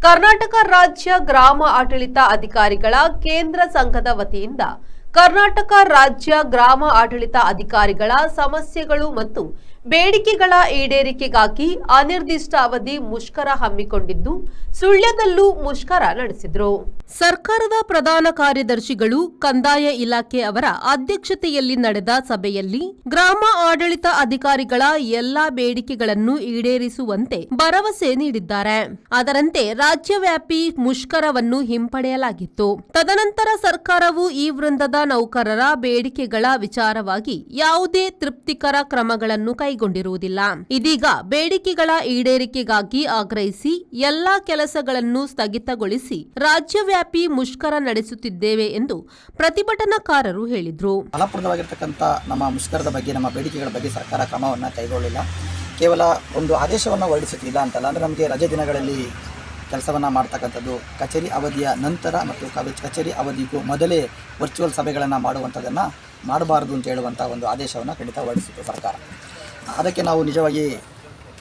ಕರ್ನಾಟಕ ರಾಜ್ಯ ಗ್ರಾಮ ಆಡಳಿತ ಅಧಿಕಾರಿಗಳ ಕೇಂದ್ರ ಸಂಘದ ವತಿಯಿಂದ ಕರ್ನಾಟಕ ರಾಜ್ಯ ಗ್ರಾಮ ಆಡಳಿತ ಅಧಿಕಾರಿಗಳ ಸಮಸ್ಯೆಗಳು ಮತ್ತು ಬೇಡಿಕೆಗಳ ಈಡೇರಿಕೆಗಾಗಿ ಅನಿರ್ದಿಷ್ಟಾವಧಿ ಮುಷ್ಕರ ಹಮ್ಮಿಕೊಂಡಿದ್ದು ಸುಳ್ಯದಲ್ಲೂ ಮುಷ್ಕರ ನಡೆಸಿದರು. ಸರ್ಕಾರದ ಪ್ರಧಾನ ಕಾರ್ಯದರ್ಶಿಗಳು ಕಂದಾಯ ಇಲಾಖೆ ಅವರ ಅಧ್ಯಕ್ಷತೆಯಲ್ಲಿ ನಡೆದ ಸಭೆಯಲ್ಲಿ ಗ್ರಾಮ ಆಡಳಿತ ಅಧಿಕಾರಿಗಳ ಎಲ್ಲಾ ಬೇಡಿಕೆಗಳನ್ನು ಈಡೇರಿಸುವಂತೆ ಭರವಸೆ ನೀಡಿದ್ದಾರೆ. ಅದರಂತೆ ರಾಜ್ಯವ್ಯಾಪಿ ಮುಷ್ಕರವನ್ನು ಹಿಂಪಡೆಯಲಾಗಿತ್ತು. ತದನಂತರ ಸರ್ಕಾರವು ಈ ವೃಂದದ ನೌಕರರ ಬೇಡಿಕೆಗಳ ವಿಚಾರವಾಗಿ ಯಾವುದೇ ತೃಪ್ತಿಕರ ಕ್ರಮಗಳನ್ನು ಕೈಗೊಂಡಿರುವುದಿಲ್ಲ. ಇದೀಗ ಬೇಡಿಕೆಗಳ ಈಡೇರಿಕೆಗಾಗಿ ಆಗ್ರಹಿಸಿ ಎಲ್ಲಾ ಕೆಲಸಗಳನ್ನು ಸ್ಥಗಿತಗೊಳಿಸಿ ರಾಜ್ಯವ್ಯಾಪಿ ಮುಷ್ಕರ ನಡೆಸುತ್ತಿದ್ದೇವೆ ಎಂದು ಪ್ರತಿಭಟನಾಕಾರರು ಹೇಳಿದರು. ಫಲಪ್ರದವಾಗಿರತಕ್ಕಂಥ ನಮ್ಮ ಮುಷ್ಕರದ ಬಗ್ಗೆ, ನಮ್ಮ ಬೇಡಿಕೆಗಳ ಬಗ್ಗೆ ಸರ್ಕಾರ ಕ್ರಮವನ್ನು ಕೈಗೊಳ್ಳಿಲ್ಲ. ಕೇವಲ ಒಂದು ಆದೇಶವನ್ನು ಹೊರಡಿಸುತ್ತಿಲ್ಲ ಅಂತಲ್ಲ, ಅಂದರೆ ನಮಗೆ ರಜೆ ದಿನಗಳಲ್ಲಿ ಕೆಲಸವನ್ನು ಮಾಡ್ತಕ್ಕಂಥದ್ದು, ಕಚೇರಿ ಅವಧಿಯ ನಂತರ ಮತ್ತು ಕಚೇರಿ ಅವಧಿಗೂ ಮೊದಲೇ ವರ್ಚುವಲ್ ಸಭೆಗಳನ್ನು ಮಾಡುವಂಥದ್ದನ್ನು ಮಾಡಬಾರದು ಅಂತ ಹೇಳುವಂಥ ಒಂದು ಆದೇಶವನ್ನು ಖಂಡಿತ ಹೊರಡಿಸಿತು ಸರ್ಕಾರ. ಅದಕ್ಕೆ ನಾವು ನಿಜವಾಗಿ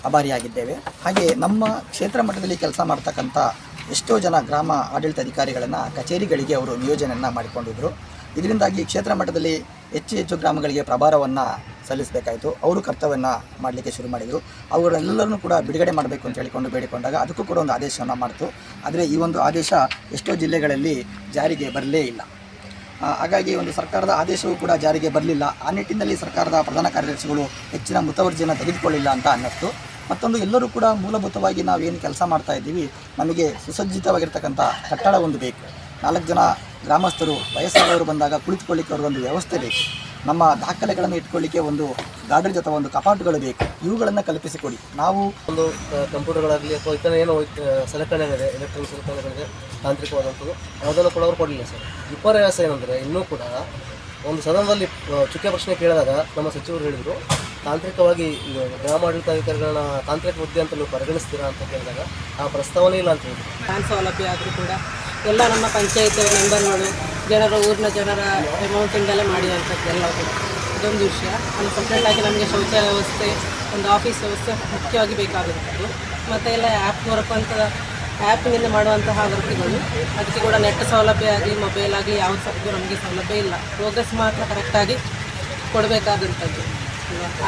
ಆಭಾರಿಯಾಗಿದ್ದೇವೆ. ಹಾಗೆ ನಮ್ಮ ಕ್ಷೇತ್ರ ಮಟ್ಟದಲ್ಲಿ ಕೆಲಸ ಮಾಡ್ತಕ್ಕಂಥ ಎಷ್ಟೋ ಜನ ಗ್ರಾಮ ಆಡಳಿತ ಅಧಿಕಾರಿಗಳನ್ನು ಕಚೇರಿಗಳಿಗೆ ಅವರು ನಿಯೋಜನೆಯನ್ನು ಮಾಡಿಕೊಂಡಿದ್ದರು. ಇದರಿಂದಾಗಿ ಕ್ಷೇತ್ರ ಮಟ್ಟದಲ್ಲಿ ಹೆಚ್ಚು ಗ್ರಾಮಗಳಿಗೆ ಪ್ರಭಾರವನ್ನು ಸಲ್ಲಿಸಬೇಕಾಯಿತು. ಅವರು ಕರ್ತವ್ಯವನ್ನು ಮಾಡಲಿಕ್ಕೆ ಶುರು ಮಾಡಿದರು. ಅವುಗಳೆಲ್ಲರನ್ನೂ ಕೂಡ ಬಿಡುಗಡೆ ಮಾಡಬೇಕು ಅಂತ ಹೇಳಿಕೊಂಡು ಬೇಡಿಕೊಂಡಾಗ ಅದಕ್ಕೂ ಕೂಡ ಒಂದು ಆದೇಶವನ್ನು ಮಾಡಿತು. ಆದರೆ ಈ ಒಂದು ಆದೇಶ ಎಷ್ಟೋ ಜಿಲ್ಲೆಗಳಲ್ಲಿ ಜಾರಿಗೆ ಬರಲೇ ಇಲ್ಲ. ಹಾಗಾಗಿ ಒಂದು ಸರ್ಕಾರದ ಆದೇಶವೂ ಕೂಡ ಜಾರಿಗೆ ಬರಲಿಲ್ಲ. ಆ ನಿಟ್ಟಿನಲ್ಲಿ ಸರ್ಕಾರದ ಪ್ರಧಾನ ಕಾರ್ಯದರ್ಶಿಗಳು ಹೆಚ್ಚಿನ ಮುತುವರ್ಜಿಯನ್ನು ತೆಗೆದುಕೊಳ್ಳಿಲ್ಲ ಅಂತ ಅನ್ನಿಸ್ತು. ಮತ್ತೊಂದು, ಎಲ್ಲರೂ ಕೂಡ ಮೂಲಭೂತವಾಗಿ ನಾವೇನು ಕೆಲಸ ಮಾಡ್ತಾ ಇದ್ದೀವಿ, ನಮಗೆ ಸುಸಜ್ಜಿತವಾಗಿರ್ತಕ್ಕಂಥ ಕಟ್ಟಡ ಒಂದು ಬೇಕು. 4 ಜನ ಗ್ರಾಮಸ್ಥರು ವಯಸ್ಸಾದವರು ಬಂದಾಗ ಕುಳಿತುಕೊಳ್ಳಿಕ್ಕೆ ಅವ್ರಿಗೊಂದು ವ್ಯವಸ್ಥೆ ಬೇಕು. ನಮ್ಮ ದಾಖಲೆಗಳನ್ನು ಇಟ್ಕೊಳ್ಳಿಕ್ಕೆ ಒಂದು ಗಾರ್ಡನ್ ಜೊತೆ ಒಂದು ಕಪಾಟುಗಳು ಬೇಕು. ಇವುಗಳನ್ನು ಕಲ್ಪಿಸಿಕೊಡಿ. ನಾವು ಒಂದು ಕಂಪ್ಯೂಟರ್ಗಳಾಗಲಿ ಅಥವಾ ಇತರ ಏನೋ ಸಲಕರಣೆಗಳಿದೆ, ಎಲೆಕ್ಟ್ರಾನಿಕ್ ಸಲಕರಣೆಗಳಿದೆ, ತಾಂತ್ರಿಕವಾದಂಥದ್ದು ಯಾವುದನ್ನು ಕೂಡ ಅವರು ಕೊಡಲಿಲ್ಲ ಸರ್. ವಿಪರ್ಯಾಸ ಏನಂದರೆ, ಇನ್ನೂ ಕೂಡ ಒಂದು ಸದನದಲ್ಲಿ ಚುಕ್ಕೆ ಪ್ರಶ್ನೆ ಕೇಳಿದಾಗ ನಮ್ಮ ಸಚಿವರು ಹೇಳಿದರು, ತಾಂತ್ರಿಕವಾಗಿ ಗ್ರಾಮಾಡಳಿತಾಧಿಕಾರಿಗಳನ್ನ ತಾಂತ್ರಿಕ ಹುದ್ದೆ ಅಂತ ನೀವು ಪರಿಗಣಿಸ್ತೀರಾ ಅಂತ ಕೇಳಿದಾಗ ಆ ಪ್ರಸ್ತಾವನೆ ಇಲ್ಲ ಅಂತ ಹೇಳಿದ್ರು. ಫ್ಯಾನ್ ಸೌಲಭ್ಯ ಆದರೂ ಕೂಡ ಎಲ್ಲ ನಮ್ಮ ಪಂಚಾಯತ್ ಮೆಂಬರ್ಗಳು, ಊರಿನ ಜನರ ಅಮೌಂಟಿಂದಲೇ ಮಾಡಿದಂಥದ್ದೆಲ್ಲ ಕೂಡ ಇದೊಂದು ವಿಷಯ. ಅಲ್ಲಿ ಸಪ್ರೇಟಾಗಿ ನಮಗೆ ಶೌಚಾಲಯ ವ್ಯವಸ್ಥೆ, ಒಂದು ಆಫೀಸ್ ವ್ಯವಸ್ಥೆ ಮುಖ್ಯವಾಗಿ ಬೇಕಾಗಿರುತ್ತದೆ. ಮತ್ತು ಎಲ್ಲ ಆ್ಯಪ್ ಮೂಲಕ ಆ್ಯಪ್ನಿಂದ ಮಾಡುವಂತಹ ವರ್ಕ್ಗಳು, ಅದಕ್ಕೆ ಕೂಡ ನೆಟ್ ಸೌಲಭ್ಯ ಆಗಲಿ ಮೊಬೈಲ್ ಆಗಲಿ ಯಾವುದು ನಮಗೆ ಸೌಲಭ್ಯ ಇಲ್ಲ. ಪ್ರೋಗ್ರೆಸ್ ಮಾತ್ರ ಕರೆಕ್ಟಾಗಿ ಕೊಡಬೇಕಾದಂಥದ್ದು.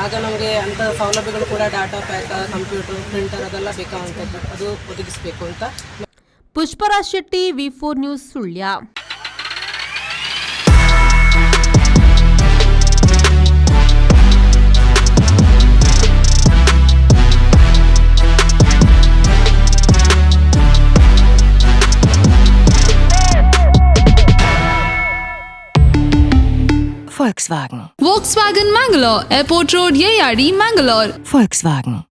ಆಗ ನಮಗೆ ಅಂಥ ಸೌಲಭ್ಯಗಳು ಕೂಡ ಡಾಟಾ ಪ್ಯಾಕ್, ಕಂಪ್ಯೂಟರ್, ಪ್ರಿಂಟರ್ ಅದೆಲ್ಲ ಬೇಕಾದಂಥದ್ದು, ಅದು ಒದಗಿಸಬೇಕು ಅಂತ. Pushparaj Shetty, V4 news, Sullia. Volkswagen Mangalore, Airport Road, Yeyadi, Mangalore. Volkswagen.